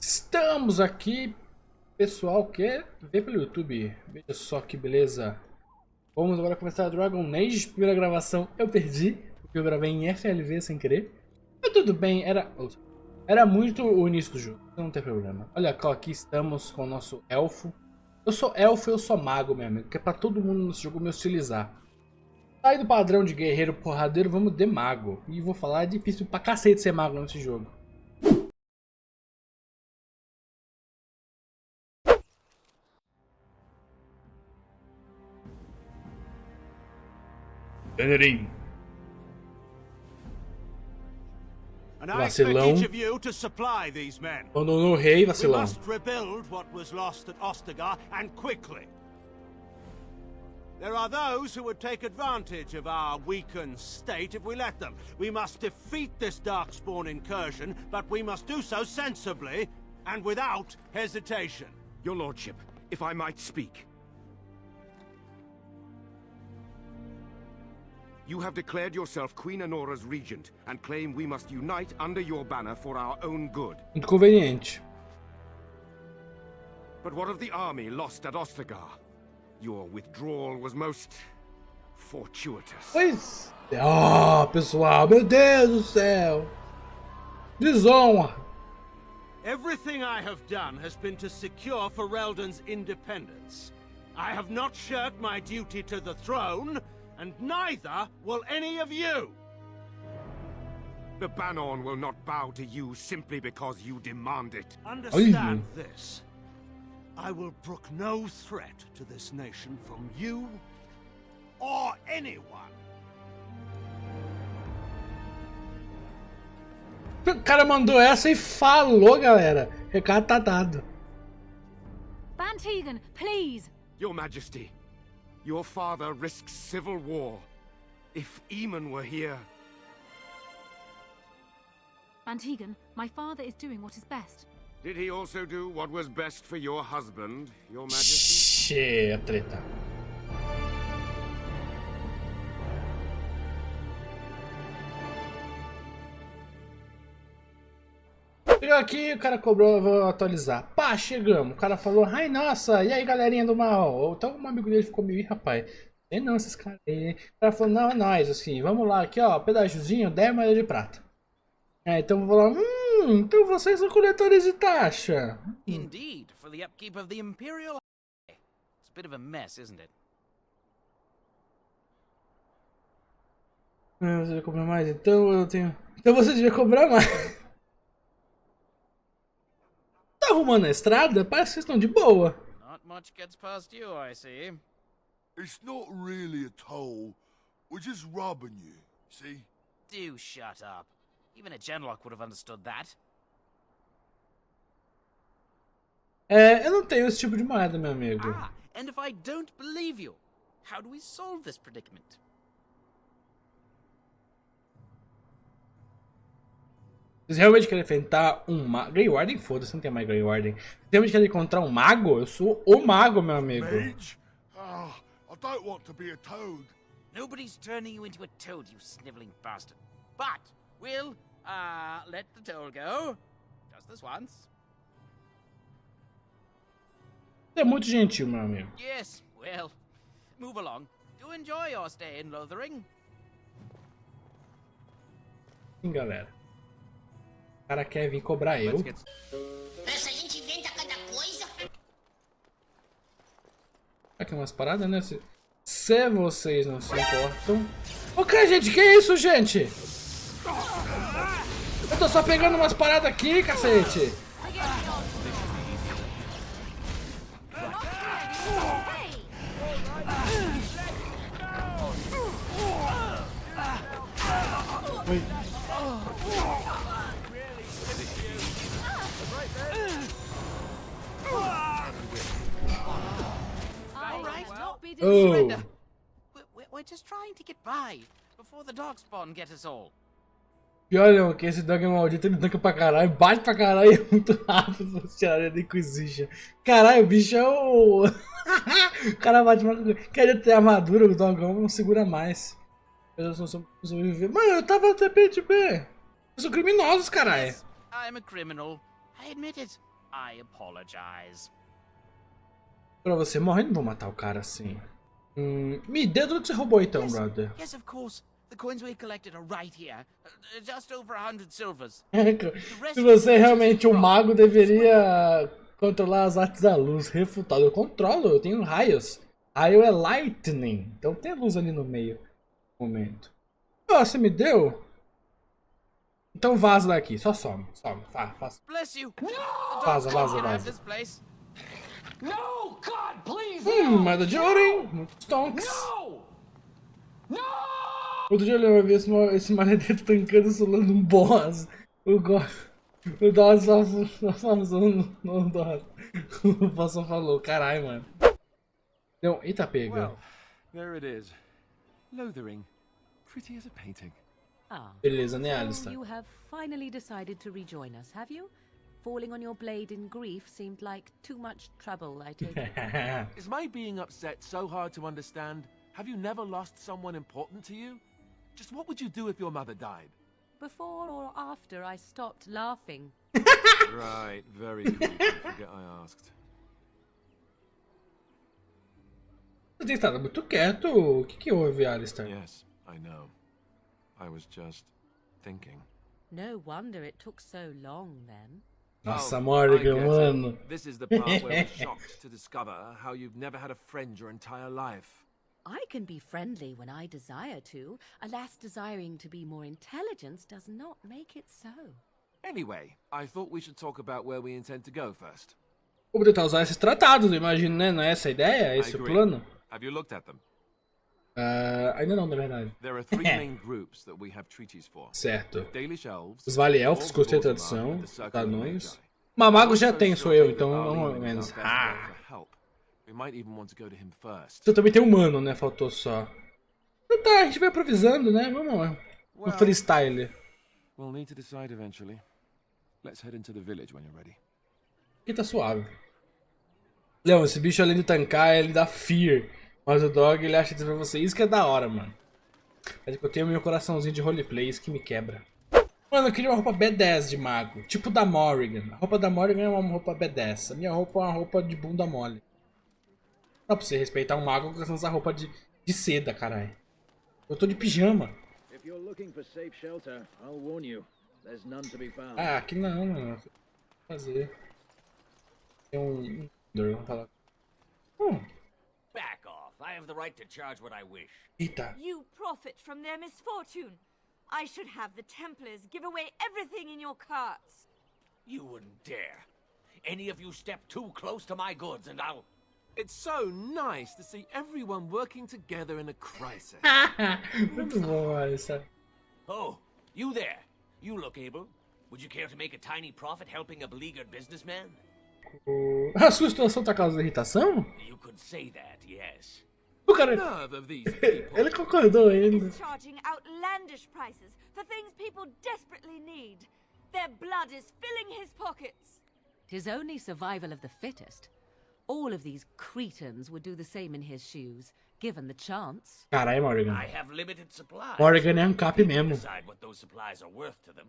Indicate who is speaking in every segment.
Speaker 1: Estamos aqui, pessoal, quer ver pelo YouTube. Veja só que beleza. Vamos agora começar a Dragon Age. Primeira gravação eu perdi, porque eu gravei em FLV sem querer. Mas tudo bem, era muito o início do jogo, então não tem problema. Olha só, aqui estamos com o nosso elfo. Eu sou elfo e eu sou mago, meu amigo, que é pra todo mundo nesse jogo me hostilizar. Sai do padrão de guerreiro porradeiro, vamos de mago. E vou falar, é difícil pra cacete ser mago nesse jogo. Lothering. Vacilão. Abandonou o rei, vacilão.
Speaker 2: There are those who would take advantage of our weakened state if we let them. We must defeat this darkspawn incursion, but we must do so sensibly and without hesitation.
Speaker 3: Your lordship, if I might speak. You have declared yourself Queen Anora's regent and claim we must unite under your banner for our own good.
Speaker 1: Inconveniente.
Speaker 3: But what of the army lost at Ostagar? Your withdrawal was most fortuitous.
Speaker 1: Pois. Pessoal, meu Deus do céu. Desonra.
Speaker 2: Everything I have done has been to secure Ferelden's independence. I have not shirked my duty to the throne, and neither will any of you.
Speaker 3: The Banon will not bow to you simply because you demand it.
Speaker 2: Understand this. I will brook no threat to this nation from you or anyone.
Speaker 1: O cara mandou essa e falou, galera. Recado tá dado.
Speaker 4: Bantegan, please.
Speaker 3: Your Majesty, your father risks civil war. If Eamon were here...
Speaker 4: Bantegan, my father is doing what is best.
Speaker 3: Did he also do what was best for your husband, Your Majesty?
Speaker 1: Cheia treta. Chegou aqui, o cara cobrou, vou atualizar. Pá, chegamos. O cara falou, ai nossa, e aí galerinha do mal? Então um amigo dele ficou meio, ih rapaz, tem não esses caras aí. O cara falou, não, é nóis, assim, vamos lá, aqui ó, pedaçozinho, 10 moedas de prata. Então eu vou falar, então vocês são coletores de taxa.
Speaker 5: Indeed, for the upkeep of the Imperial. It's a bit of a mess, isn't it?
Speaker 1: Você vai cobrar mais? Então eu tenho. Então você devia cobrar mais. Tá arrumando a estrada? Parece que vocês estão de boa.
Speaker 5: Not much gets past you, I see.
Speaker 6: It's not really a toll. We're just robbing you, see?
Speaker 5: Do shut up. Even a genlock would have understood that.
Speaker 1: Eu não tenho esse tipo de moeda, meu amigo.
Speaker 5: Ah, and if I don't believe you, how do we solve this predicament?
Speaker 1: Vocês realmente querem enfrentar um mago? Grey Warden? Foda-se, não tem mais Grey Warden. Vocês realmente querem encontrar um mago? Eu sou o mago, meu amigo.
Speaker 6: Mage? I don't want to be a toad.
Speaker 5: Nobody's turning you into a toad, you sniveling bastard. But we'll, let the toll go. Just this once.
Speaker 1: Você é muito gentil, meu amigo.
Speaker 5: Yes, well, move along. Do enjoy your stay in Lothering.
Speaker 1: Sim, galera. O cara quer vir cobrar eu.
Speaker 7: Essa gente inventa cada coisa.
Speaker 1: Aqui umas paradas, né? Se vocês não se importam. Ok, gente, que isso, gente? Eu tô só pegando umas paradas aqui, cacete. Oi.
Speaker 5: Surrender. We're just trying to get by before the darkspawn get us all.
Speaker 1: Pior não, que esse dog é maldito, ele tanca pra caralho, bate pra caralho e é muito rápido, se tirar da Inquisition. Caralho, o bicho é o... o cara bate mais... Queria ter armadura, o dogão não segura mais. Eu não sou sobreviver. Mano, eu tava TP. Eu sou criminoso, caralho.
Speaker 5: Yes, I'm a criminal. I admit it. I apologize.
Speaker 1: Pra você morrer, não vou matar o cara assim. Me dê tudo que você roubou então, brother.
Speaker 5: Yes, of course. The coins we collected are right here. Just over 100 silvers.
Speaker 1: Se você é realmente um mago, deveria controlar as artes da luz. Refutado. Eu controlo, eu tenho raios. Raio é lightning. Então tem luz ali no meio. Momento. Você me deu? Então vaza daqui. Só some. Faça.
Speaker 5: Bless you.
Speaker 1: Vaza.
Speaker 8: No, God, please.
Speaker 1: Moeda de ouro, hein? Muitos tonks. Outro dia eu vai ver esse maledeto tancando solando um boss. O Doss só no Doss. O boss só falou, caralho, mano. Então, eita pega.
Speaker 3: Well, there it is. Lothering. Pretty as a painting.
Speaker 1: Beleza, né,
Speaker 9: So
Speaker 1: Alistair?
Speaker 9: you have finally decided to rejoin us, have you? Falling on your blade in grief seemed like too much trouble, I take it.
Speaker 8: Is my being upset so hard to understand? Have you never lost someone important to you? Just what would you do if your mother died?
Speaker 9: Before or after I stopped laughing?
Speaker 3: Right, very cool. Forget I asked.
Speaker 1: Você tem estado muito quieto. O que houve, Alistair?
Speaker 3: Yes, I know. I was just thinking.
Speaker 9: No wonder it took so long then.
Speaker 1: Nossa,
Speaker 8: I
Speaker 1: Morrigan,
Speaker 8: get it.
Speaker 1: mano.
Speaker 8: This is the part where we're shocked to discover how you've never had a friend your entire life.
Speaker 9: I can be friendly when I desire to. Alas, desiring to be more intelligent does not make it so.
Speaker 8: Anyway, I thought we should talk about where we intend to go first.
Speaker 1: Vou tentar usar esses tratados, eu imagino, né? Não é essa a ideia? Esse é o
Speaker 8: agree.
Speaker 1: plano?
Speaker 8: Have you looked at them?
Speaker 1: Ainda não, na verdade.
Speaker 8: There are three main groups that we have treaties for.
Speaker 1: Certo.
Speaker 8: Daily Shelves,
Speaker 1: Os Vale-Elfos,
Speaker 8: Dwarves,
Speaker 1: gostei da
Speaker 8: Dwarves,
Speaker 1: tradução.
Speaker 8: and the Circle of
Speaker 1: Danões.
Speaker 8: Magi.
Speaker 1: Mamago já
Speaker 8: Also
Speaker 1: tem, sou eu, então
Speaker 8: Barley
Speaker 1: mais ou
Speaker 8: is
Speaker 1: menos.
Speaker 8: our best bet for help. We might even want to go to him first.
Speaker 1: Você também tem humano, né? Faltou só. Então tá, a gente vai improvisando, né? Vamos lá. Um freestyle.
Speaker 8: We'll need to decide eventually. Let's head into the village when you're ready.
Speaker 1: Aqui tá suave. Leon, esse bicho além de tancar, ele dá fear. Mas o dog, ele acha que pra você. Isso que é da hora, mano. Mas eu tenho meu coraçãozinho de roleplay, isso que me quebra. Mano, eu queria uma roupa B10 de mago. Tipo da Morrigan. A roupa da Morrigan é uma roupa B10. A minha roupa é uma roupa de bunda mole. Não, pra você respeitar um mago, você usa roupa de seda, caralho. Eu tô de pijama. Ah, aqui não, mano. Vou fazer. Tem um... Vamos falar.
Speaker 5: Back off. I have the right to charge what I wish.
Speaker 1: Eita.
Speaker 4: You profit from their misfortune. I should have the Templars give away everything in your carts.
Speaker 5: You wouldn't dare. Any of you step too close to my goods and I'll...
Speaker 8: It's so nice to see everyone working together in a crisis.
Speaker 1: Muito bom, essa.
Speaker 5: Oh, you there. You look able. Would you care to make a tiny profit helping a beleaguered businessman?
Speaker 1: A sua situação tá causando irritação?
Speaker 5: You could say that, yes.
Speaker 1: O cara...
Speaker 8: Nerve of these people.
Speaker 1: Ele concordou ainda.
Speaker 4: Is charging outlandish prices for things people desperately need. Their blood is filling his pockets.
Speaker 9: 'Tis only survival of the fittest. All of these cretins would do the same in his shoes, given the chance.
Speaker 1: Caralho, Morrigan.
Speaker 5: I have limited supplies.
Speaker 1: Morrigan é ANCAP mesmo.
Speaker 5: Decide what those supplies are worth to them.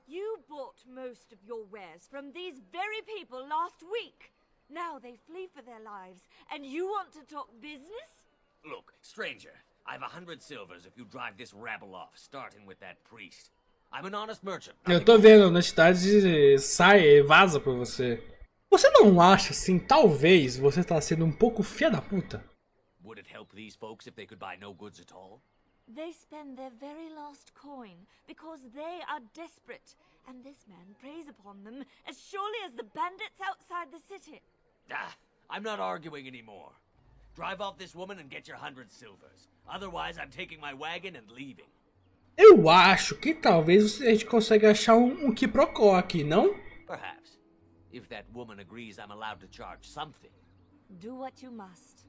Speaker 4: You bought most of your wares from these very people last week. Now they flee for their lives, and you want to talk business?
Speaker 5: Look, stranger, I've 100 silvers if you drive this rabble off, starting with that priest. I'm an honest merchant.
Speaker 1: Eu tô vendo, a honestidade sai, vaza por você. Você não acha, assim, talvez você tá sendo um pouco filha da puta?
Speaker 5: Would it help these folks if they could buy no goods at all?
Speaker 4: They spend their very last coin because they are desperate, and this man preys upon them as surely as the bandits outside the city.
Speaker 5: I'm not arguing anymore. Drive off this woman and get your 100 silvers. Otherwise, I'm taking my wagon and leaving.
Speaker 1: Eu acho que talvez a gente consiga achar um quiprocó aqui, não?
Speaker 5: Perhaps. If that woman agrees I'm allowed to charge something.
Speaker 4: Do what you must,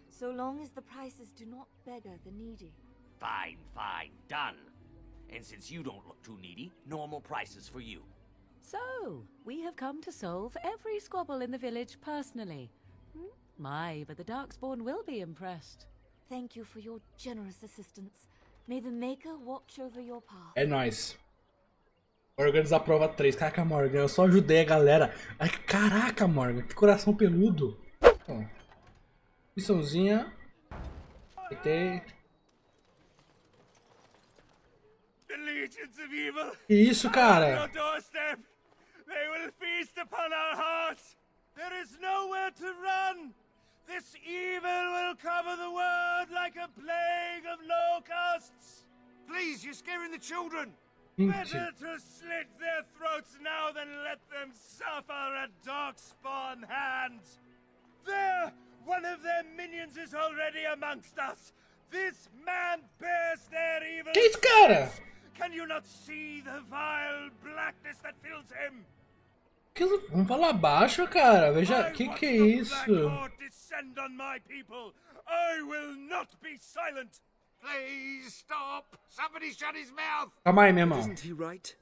Speaker 4: so long as the prices do not beggar the needy.
Speaker 5: Fine, fine, done. And since you don't look too needy, normal prices for you.
Speaker 9: So, we have come to solve every squabble in the village personally. My, but the Darkspawn will be impressed.
Speaker 4: Thank you for your generous assistance. May the Maker watch over your path.
Speaker 1: É nóis. Morgan desaprova 3. Caraca, Morgan, eu só ajudei a galera. Ai, caraca, Morgan, que coração peludo. Ó, missãozinha. Acertei.
Speaker 2: The legions of evil.
Speaker 1: Que isso, cara?
Speaker 2: Doorstep. They will feast upon our hearts. There is nowhere to run. This evil will cover the world like a plague of locusts.
Speaker 3: Please, you're scaring the children.
Speaker 2: Better to slit their throats now than let them suffer at darkspawn hands. There, one of their minions is already amongst us. This man bears their evil.
Speaker 1: Que isso, cara?
Speaker 2: Can you not see the vile blackness that fills him?
Speaker 1: Vamos falar baixo, cara. Veja, que é isso?
Speaker 2: Descend on my people. I will not be silent.
Speaker 3: Please stop. Somebody shut his mouth.
Speaker 1: Calma aí, meu irmão.
Speaker 10: Isn't he right?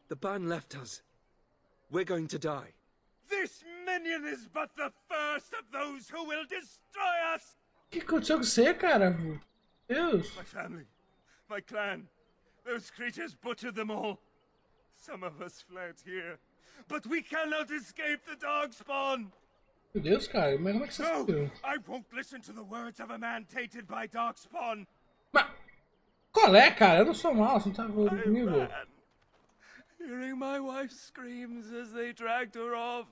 Speaker 10: The ban left us. We're going to die.
Speaker 2: This minion is but the first of those who will destroy us.
Speaker 1: O que aconteceu com você, cara? Deus.
Speaker 2: My family, my clan, those creatures butchered them all. Some of us fled here, but we cannot escape the darkspawn.
Speaker 1: Meu Deus, cara, mas como é que você subiu?
Speaker 2: I won't listen to the words of a man tainted by darkspawn.
Speaker 1: Mas qual é, cara? Eu não sou mal, você não tá falando comigo.
Speaker 2: Hearing my wife's screams as they dragged her off.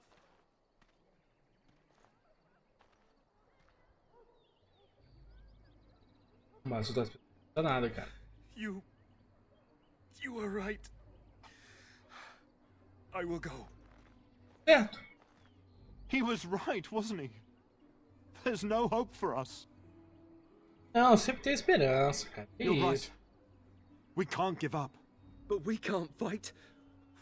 Speaker 1: Mas você tá explicando nada, cara.
Speaker 2: You are right. I will go.
Speaker 1: Certo.
Speaker 11: He was right, wasn't he? There's no hope for us.
Speaker 1: Não, sempre tem esperança, cara. Que
Speaker 11: You're right.
Speaker 1: isso?
Speaker 11: We can't give up.
Speaker 10: But we can't fight.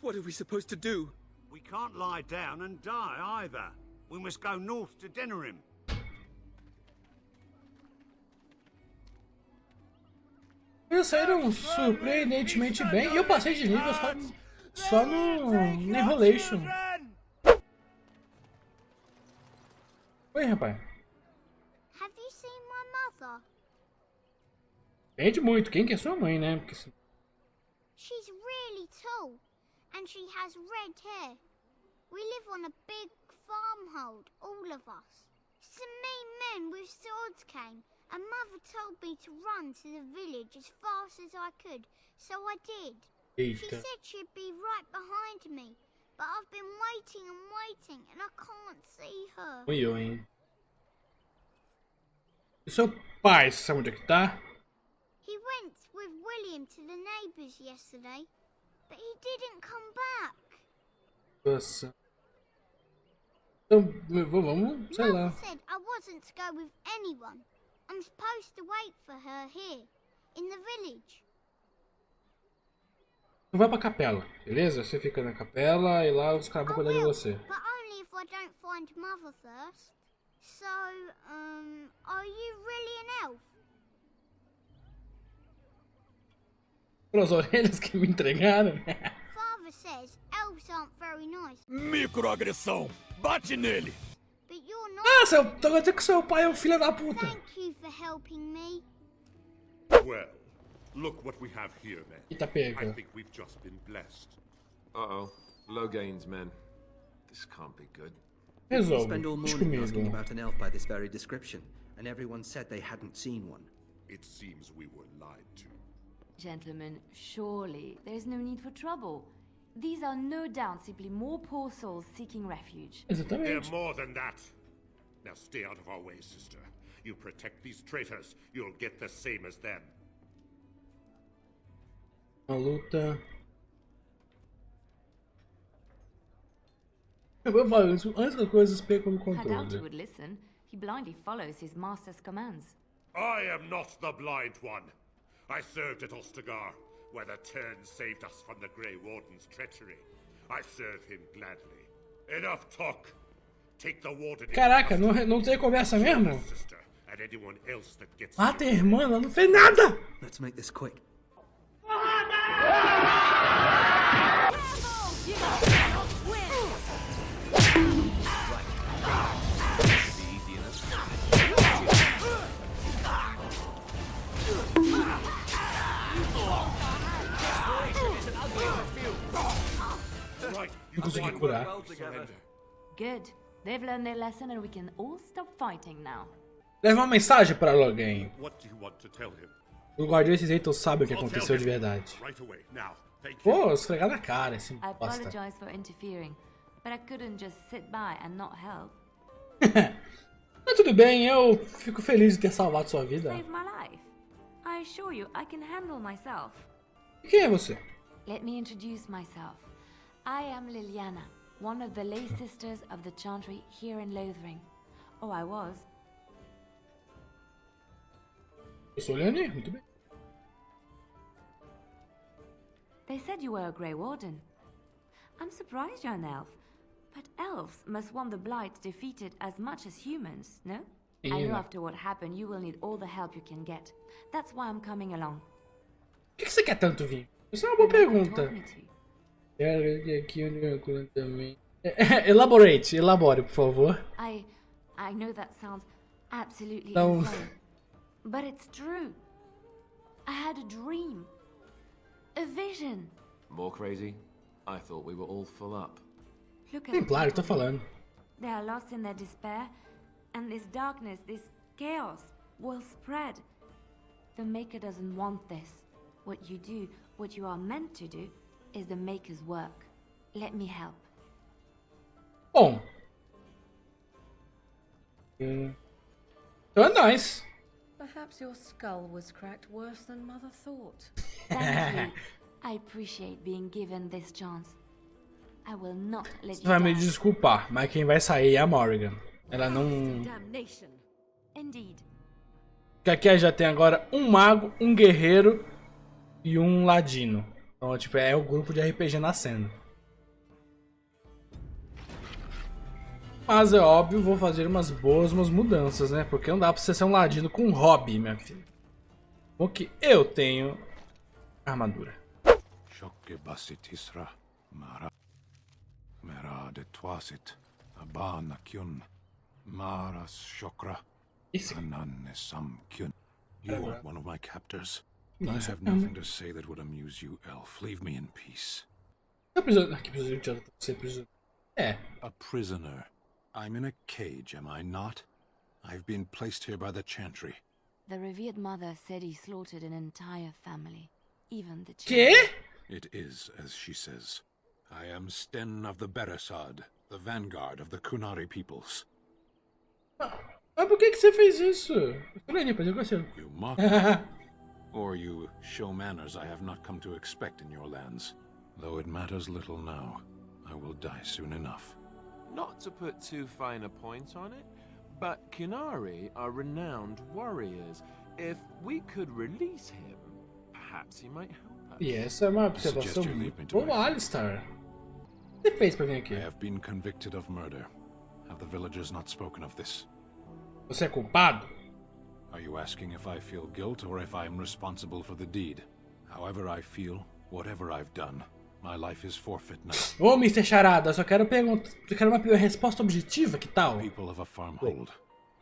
Speaker 10: What are we supposed to do?
Speaker 2: We can't lie down and die either. We must go north to Denerim.
Speaker 1: Eles saíram surpreendentemente bem e eu passei de nível só no Enrolation. Oi, rapaz.
Speaker 12: Have you seen my mother?
Speaker 1: Depende muito. Quem que é sua mãe, né? Porque...
Speaker 12: She's really tall, and she has red hair. We live on a big farmhold, all of us. Some mean men with swords came, and Mother told me to run to the village as fast as I could, so I did.
Speaker 1: Eita.
Speaker 12: She said she'd be right behind me, but I've been waiting and waiting, and I can't see her.
Speaker 1: Oi, hein? E seu pai, você sabe onde é que tá?
Speaker 12: He went with William to the neighbours yesterday, but he didn't come back.
Speaker 1: Nossa. Então, vamos, sei lá.
Speaker 12: Mother said I wasn't to go with anyone. I'm supposed to wait for her here, in the village.
Speaker 1: Então vai pra capela, beleza? Você fica na capela e lá os caras vão cuidar de você.
Speaker 12: But only if I don't find Mother first. So, are you really an elf?
Speaker 1: Pelas orelhas que me entregaram.
Speaker 12: Father says elves aren't very nice.
Speaker 2: Microagressão! Bate nele!
Speaker 12: But you're not.
Speaker 1: Ah, tô dizendo que seu pai é um filho da puta.
Speaker 12: Thank you for helping me.
Speaker 13: Well, look what we have here, men.
Speaker 1: Eita, pega.
Speaker 13: I think we've just been blessed.
Speaker 8: Uh-oh. Low gains, men. This can't be good.
Speaker 1: Resolve.
Speaker 10: Spend all morning asking about an elf by this very description, and everyone said they hadn't seen one.
Speaker 13: It seems we were lied to.
Speaker 4: Gentlemen, surely there is no need for trouble. These are no doubt simply more poor souls seeking refuge.
Speaker 13: They're more than that. Now stay out of our way, sister. You protect these traitors, you'll get the same as them.
Speaker 1: Uma luta. Eu vou falar isso antes da coisa explica no
Speaker 4: I doubt he
Speaker 1: controle.
Speaker 4: would listen. He blindly follows his master's commands.
Speaker 13: I am not the blind one. I served at Ostagar, where the Turn saved us from the Grey Warden's treachery. I serve him gladly. Enough talk. Take the Warden.
Speaker 1: Caraca, não tem conversa mesmo?
Speaker 13: And anyone else that gets
Speaker 1: Mata a irmã, ela não fez nada!
Speaker 10: Let's make this quick.
Speaker 2: together.
Speaker 4: Good. They've learned their lesson and we can all stop fighting now.
Speaker 1: Leva uma mensagem para alguém.
Speaker 13: What do you want to tell him?
Speaker 1: O guardião desse jeito sabe o que aconteceu de verdade.
Speaker 13: Right away, now. Thank you.
Speaker 1: Pô, esfregar na cara esse
Speaker 4: I
Speaker 1: bosta.
Speaker 4: apologize for interfering, but I couldn't just sit by and not help.
Speaker 1: Mas tudo bem, eu fico feliz de ter salvado sua vida.
Speaker 4: Save my life. I assure you, I can handle myself.
Speaker 1: E quem é você?
Speaker 4: Let me introduce myself. I am Liliana, one of the lay sisters of the Chantry here in Lothering. Oh, I was.
Speaker 1: Eu sou o Leonnyr, muito bem.
Speaker 4: They said you were a Grey Warden. I'm surprised you're an elf. But elves must want the Blight defeated as much as humans, no? I know after what happened you will need all the help you can get. That's why I'm coming along.
Speaker 1: Por que você quer tanto vir? Isso é uma boa pergunta. Elabore, por favor.
Speaker 4: I know that sounds absolutely
Speaker 1: Não.
Speaker 4: insane. But it's true. I had a dream. A vision.
Speaker 8: More crazy? I thought we were all full up.
Speaker 4: Look at the
Speaker 1: Claro, tô
Speaker 4: people.
Speaker 1: falando.
Speaker 4: They are lost in their despair, and this darkness, this chaos, will spread. The Maker doesn't want this. What you do, what you are meant to do, is the Maker's work. Let me help.
Speaker 1: Bom. Então é nóis.
Speaker 9: Perhaps your skull was cracked worse than Mother thought.
Speaker 4: Thank you. I appreciate being given this chance. I will not let
Speaker 1: Você
Speaker 4: you
Speaker 1: vai me
Speaker 4: down.
Speaker 1: desculpar, mas quem vai sair é a Morrigan. Ela não...
Speaker 9: Damnation.
Speaker 4: Indeed.
Speaker 1: Porque aqui já tem agora um mago, um guerreiro e um ladino. Então, tipo, é o grupo de RPG nascendo. Mas é óbvio, vou fazer umas mudanças, né? Porque não dá pra você ser um ladino com um hobby, minha filha. Porque eu tenho armadura.
Speaker 14: You are one of my captors. I have nothing to say that would amuse you, elf. Leave me in peace. A prisoner. I'm in a cage, am I not? I've been placed here by the Chantry.
Speaker 4: The revered mother said he slaughtered an entire family, even the
Speaker 1: children.
Speaker 14: It is as she says. I am Sten of the Beresad, the vanguard of the Kunari peoples.
Speaker 1: Mas por que você fez isso?
Speaker 14: You mock me. Or you show manners I have not come to expect in your lands. Though it matters little now, I will die soon enough.
Speaker 8: Not to put too fine a point on it, but Kunari are renowned warriors. If we could release him, perhaps he might help us.
Speaker 1: E essa é uma observação muito boa, Alistar. O que você fez pra vir aqui?
Speaker 14: I have been convicted of murder. Have the villagers not spoken of this?
Speaker 1: Você é culpado?
Speaker 14: Are you asking if I feel guilt or if I am responsible for the deed? However I feel, whatever I've done, my life is forfeit now.
Speaker 1: Ô, Mr. Charada, só quero perguntar, eu quero uma resposta objetiva, que tal?
Speaker 14: People of a farmhold,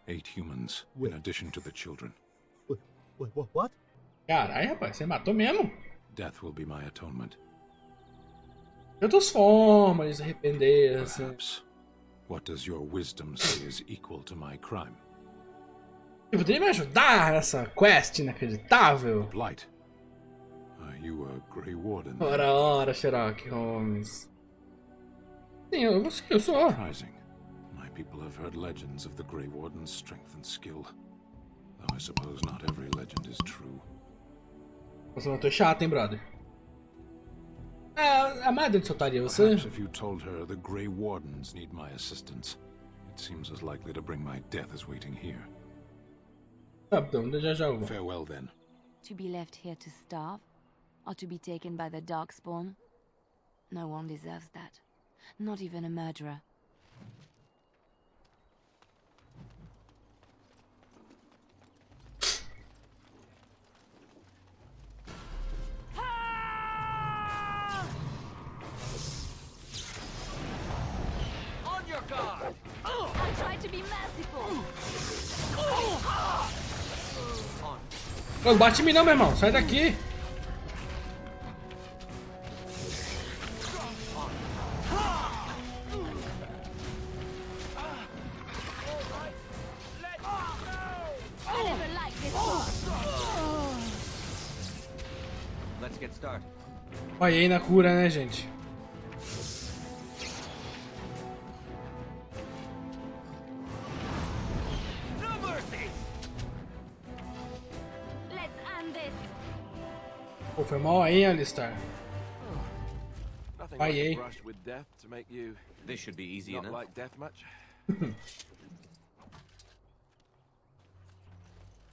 Speaker 14: 8 humans, in addition to the children.
Speaker 6: What?
Speaker 1: Caralho, rapaz, você matou mesmo?
Speaker 14: Death will be my atonement.
Speaker 1: De outras formas de se arrepender, assim.
Speaker 14: Perhaps. What does your wisdom say is equal to my crime?
Speaker 1: Você poderia me ajudar nessa quest inacreditável?
Speaker 14: Blight. Are you a Grey Warden?
Speaker 1: Ora, Sherlock Holmes. Sim, eu sou.
Speaker 14: Surprising. My people have heard legends of the Grey Warden's strength and skill. Though I suppose not every legend is true.
Speaker 1: Você não tô chato, hein, brother? A madre soltaria você?
Speaker 14: Perhaps if you told her the Grey Wardens need my assistance, it seems as likely to bring my death as waiting here.
Speaker 1: Tá bom, já vou.
Speaker 14: Farewell then.
Speaker 4: To be left here to starve, or to be taken by the Darkspawn? No one deserves that. Not even a murderer.
Speaker 5: On your guard!
Speaker 4: I tried to be merciful.
Speaker 1: Não bate em mim não, meu irmão. Sai daqui.
Speaker 10: get started.
Speaker 1: Olha aí na cura, né, gente? Pô, foi mal aí, Alistar. Vai aí.
Speaker 10: This should be easy enough.
Speaker 1: Deixa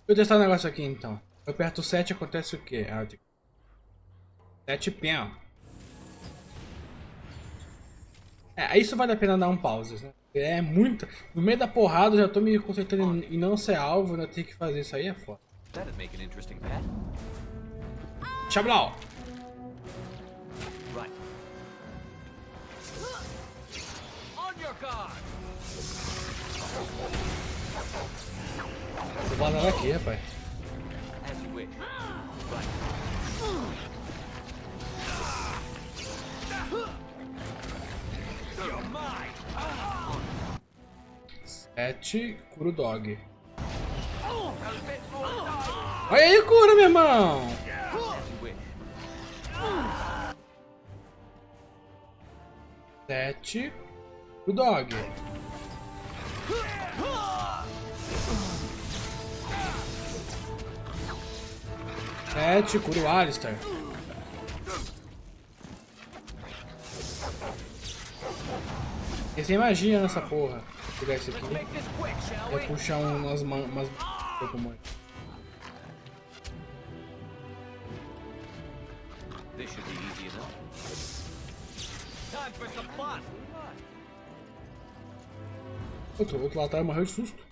Speaker 1: eu testar um negócio aqui então. Eu aperto o 7 acontece o quê? 7 pé. Isso vale a pena dar um pause, né? É muito. No meio da porrada eu já tô me concentrando em não ser alvo, né? Ter que fazer isso aí é foda. Chablau!
Speaker 10: Right. On your guard.
Speaker 1: Vou banar aqui, rapaz.
Speaker 10: As you wish. Right. You're mine.
Speaker 1: 7, cura o dog. Olha aí, cura, meu irmão! 7, o dog. 7, cura o Alistar. Tem sem magia nessa porra. Vou pegar esse aqui. Vou puxar umas Pokémon.
Speaker 10: This should be easy enough. Time for some fun.
Speaker 1: Outro lá atrás morreu de susto.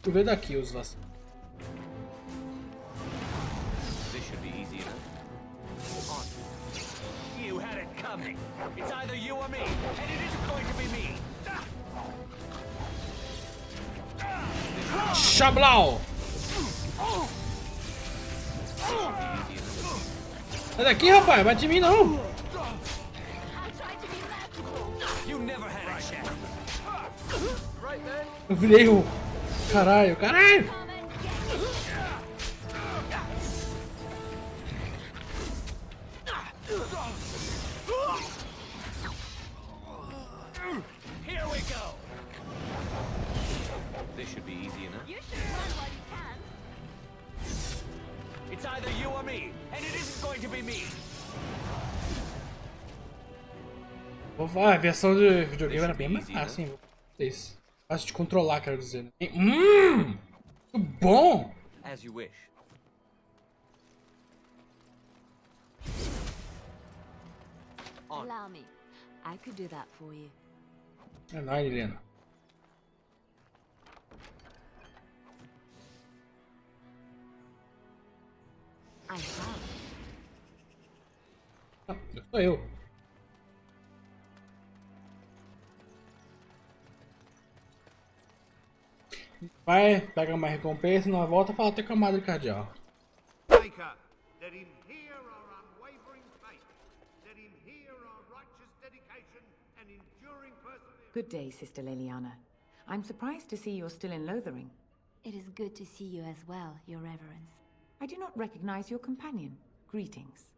Speaker 1: Vou ver daqui os vacilos.
Speaker 10: This should be easy enough. You had it coming. It's either you or me, and it isn't going to be me.
Speaker 1: Chablau! Sai daqui, rapaz, bate em mim não! Eu virei o... Caralho, caralho!
Speaker 10: Here we go. This should be easy enough. You should run while you can. It's either you or me, and it isn't going to be me.
Speaker 1: A versão de videogame era bem mais fácil, hein? Isso. Fácil de controlar, quero dizer. Né? Muito bom!
Speaker 10: As you wish.
Speaker 4: Allow me. I could do that for you.
Speaker 1: É nóis, Helena.
Speaker 4: I have.
Speaker 1: Sou eu. Vai, pega uma recompensa, na volta fala até com a madre cardial.
Speaker 2: Maker, let him hear our unwavering faith. Let him hear our righteous dedication and enduring perseverance.
Speaker 15: Good day, Sister Leonnyr. I'm surprised to see you're still in Lothering.
Speaker 4: It is good to see you as well, Your Reverence.
Speaker 15: I do not recognize your companion. Greetings.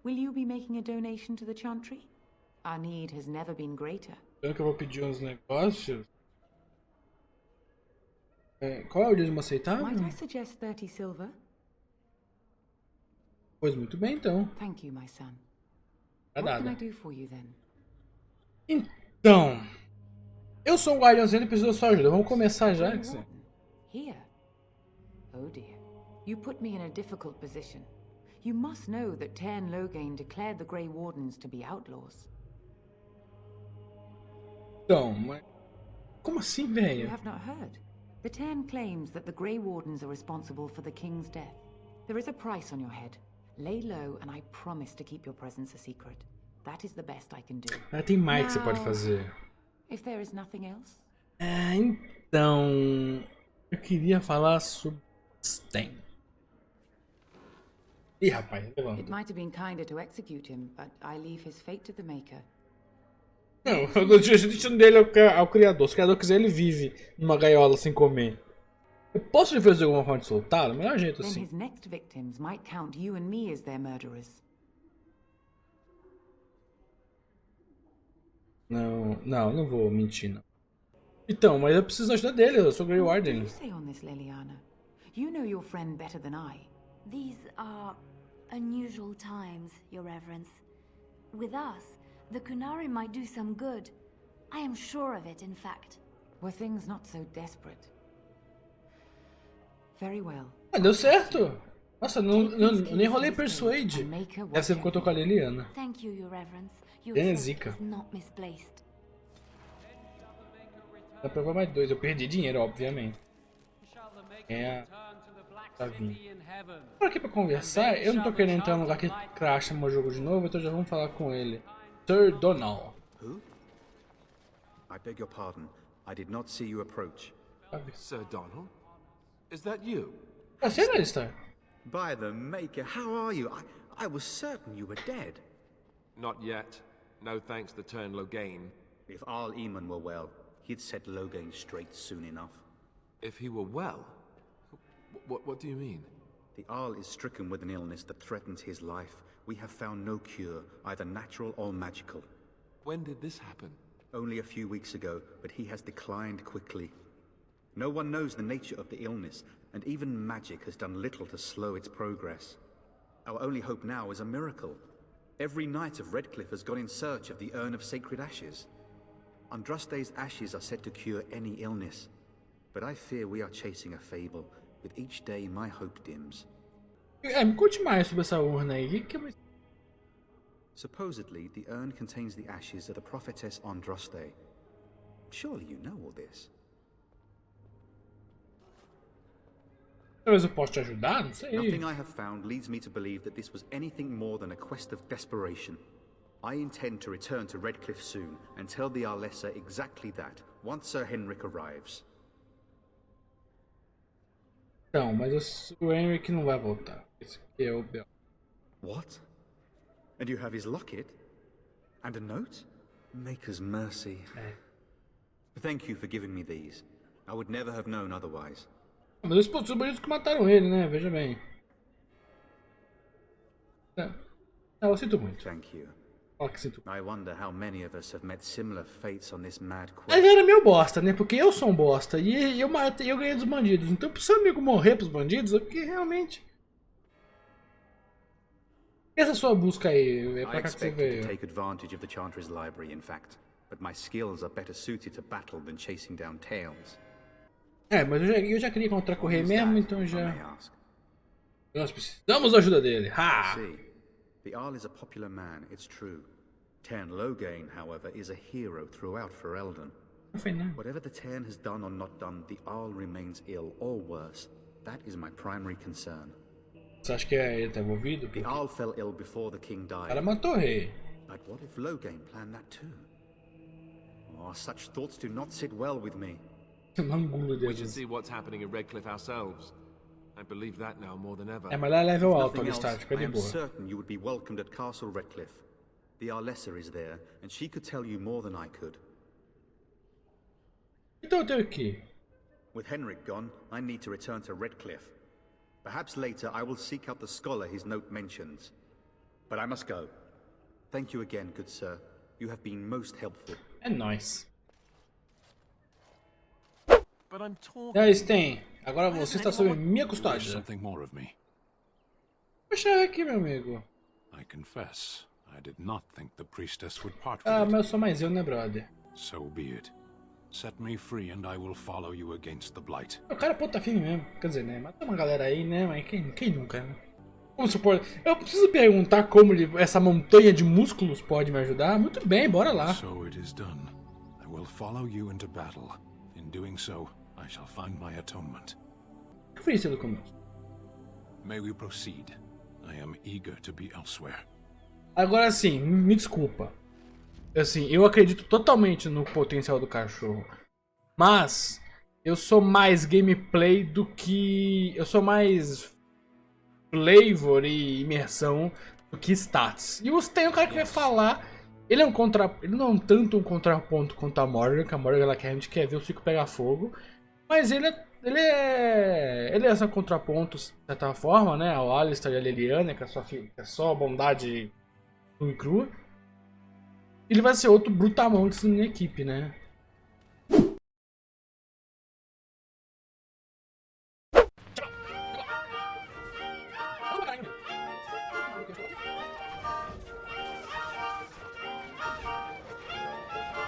Speaker 15: Will you be making a donation to the Chantry? Our need has never been greater.
Speaker 1: Eu que vou pedir uns negócios. Qual é o dízimo aceitável?
Speaker 15: Might I suggest 30 silver?
Speaker 1: Pois muito bem, então.
Speaker 15: Thank you, my son.
Speaker 1: Tá
Speaker 15: What
Speaker 1: dada.
Speaker 15: can I do for you then?
Speaker 1: Então, eu sou um guardiãozinho e preciso da sua ajuda. Vamos começar já.
Speaker 15: Here. Oh dear. You put me in a difficult position. You must know that Tern Loghain declared the Grey Wardens to be outlaws.
Speaker 1: Então, mas como assim,
Speaker 15: You
Speaker 1: velho?
Speaker 15: have not heard. The Tern claims that the Grey Wardens are responsible for the King's death. There is a price on your head. Lay low and I promise to keep your presence a secret. That is the best I can do.
Speaker 1: Tem mais que você pode fazer.
Speaker 15: If there is nothing else.
Speaker 1: Então, eu queria falar sobre Sten. Ih, rapaz, levanta.
Speaker 15: It might have been kinder to execute him, but I leave his fate to the Maker.
Speaker 1: Não, eu dou destino dele ao criador. Se o criador quiser, ele vive numa gaiola sem comer. Eu posso lhe fazer alguma forma de soltá-lo? Melhor jeito
Speaker 15: Then
Speaker 1: assim.
Speaker 15: his next victims might count you and me as their murderers.
Speaker 1: Não vou mentir, não. Então, mas eu preciso da ajuda dele, eu sou Grey
Speaker 15: What do
Speaker 1: Warden.
Speaker 15: you say on this, Leliana? You know your friend better than I.
Speaker 4: These are unusual times, Your Reverence. With us, the Kunari might do some good. I am sure of it, in fact.
Speaker 15: Were things not so desperate? Very well.
Speaker 1: Ah, deu certo! Nossa, eu nem rolei Persuade. Deve ser porque eu tô com a Leliana.
Speaker 4: Thank you, Your Reverence. Your
Speaker 1: Tem a
Speaker 4: trust
Speaker 1: zica.
Speaker 4: is not misplaced.
Speaker 1: Dá pra provar mais 2. Eu perdi dinheiro, obviamente. Tá vindo. Por aqui pra conversar, eu não tô querendo entrar no lugar que crasha meu jogo de novo, então já vamos falar com ele. Sir Donald.
Speaker 16: Who? I beg your pardon. I did not see you approach.
Speaker 8: Sir Donald? Is that you?
Speaker 1: Você não está?
Speaker 16: By the Maker, how are you? I was certain you were dead.
Speaker 8: Not yet. No thanks to turn Loghain.
Speaker 16: If Arl Eamon were well, he'd set Loghain straight soon enough.
Speaker 8: If he were well? What do you mean?
Speaker 16: The Arl is stricken with an illness that threatens his life. We have found no cure, either natural or magical.
Speaker 8: When did this happen?
Speaker 16: Only a few weeks ago, but he has declined quickly. No one knows the nature of the illness, and even magic has done little to slow its progress. Our only hope now is a miracle. Every knight of Redcliffe has gone in search of the Urn of Sacred Ashes. Andraste's ashes are said to cure any illness. But I fear we are chasing a fable. With each day, my hope dims.
Speaker 1: Me conte mais sobre essa urna aí.
Speaker 16: Supposedly, the urn contains the ashes of the prophetess Andraste. Surely you know all this.
Speaker 1: Talvez eu possa te ajudar? Não sei.
Speaker 16: Nothing I have found leads me to believe that this was anything more than a quest of desperation. I intend to return to Redcliffe soon and tell the Arlessa exactly that, once Sir Henrik arrives.
Speaker 1: Então, mas o Henrik não vai voltar. Esse aqui é o Bel.
Speaker 16: What? And you have his locket? And a note? Maker's mercy. Thank you for giving me these. I would never have known otherwise.
Speaker 1: Mas os bandidos que mataram ele, né? Veja bem. Não, eu sinto muito.
Speaker 16: Thank you.
Speaker 1: Fala que sinto.
Speaker 16: I wonder how many of us have met similar fates on this mad quest.
Speaker 1: Ele era meio bosta, né? Porque eu sou um bosta. E eu ganhei dos bandidos. Então, pro seu amigo morrer pros bandidos, é porque realmente. Essa sua busca aí, é pra cá que você veio.
Speaker 16: I expected to take advantage of the Chantry's library, in fact. But my skills are better suited to battle than chasing down tales.
Speaker 1: É, mas eu já queria encontrar com o rei mesmo, então já. Nós precisamos da ajuda dele. Ha!
Speaker 16: The Jarl is a popular man, it's true. Tern Loghain, however, is a hero throughout Ferelden. Whatever the Tern has done or not done, the Jarl remains ill, or worse. That is my primary concern.
Speaker 1: Você acha que ele tá envolvido?
Speaker 16: The Jarl fell ill before the king died.
Speaker 1: Ela matou o rei.
Speaker 16: But what if Loghain planned that too? Oh, such thoughts do not sit well with me.
Speaker 8: We should see what's happening in Redcliffe ourselves. I believe that now more than ever.
Speaker 1: É, mas lá é level alto ali, está, fica de
Speaker 16: I am
Speaker 1: boa.
Speaker 16: certain you would be welcomed at Castle Redcliffe. The Arlessa is there, and she could tell you more than I could.
Speaker 1: Então eu tenho que ir.
Speaker 16: With Henrik gone, I need to return to Redcliffe. Perhaps later I will seek out the scholar his note mentions. But I must go. Thank you again, good sir. You have been most helpful.
Speaker 1: É nóis.
Speaker 8: But I'm talking...
Speaker 1: E aí, Sten, agora você está sob minha custódia.
Speaker 14: Something more of me.
Speaker 1: Puxa aqui, meu amigo.
Speaker 14: I confess, I did not think the priestess would part with
Speaker 1: Ah,
Speaker 14: it.
Speaker 1: mas eu sou mais eu, né, brother?
Speaker 14: So be it. Set me free and I will follow you against the blight.
Speaker 1: O cara ponta firme mesmo. Quer dizer, né? Mata uma galera aí, né? Mas quem nunca, né? Vamos supor. Eu preciso perguntar como essa montanha de músculos pode me ajudar. Muito bem, bora lá.
Speaker 14: So it is done. I will follow you into battle. In doing so, I shall find my atonement.
Speaker 1: O que foi isso do começo?
Speaker 14: May we proceed? I am eager to be elsewhere.
Speaker 1: Agora sim, me desculpa. Assim, eu acredito totalmente no potencial do cachorro. Mas eu sou mais gameplay do que... Eu sou mais flavor e imersão do que stats. E você tem um cara que vai falar... Ele não é tanto um contraponto quanto a Morgan, que a Morgan ela quer ver o Cico pegar fogo. Mas ele é Ele é só contraponto, de certa forma, né? Ao Alistair e a Leliana, que é só bondade nua e crua. Ele vai ser outro brutamontes na equipe, né?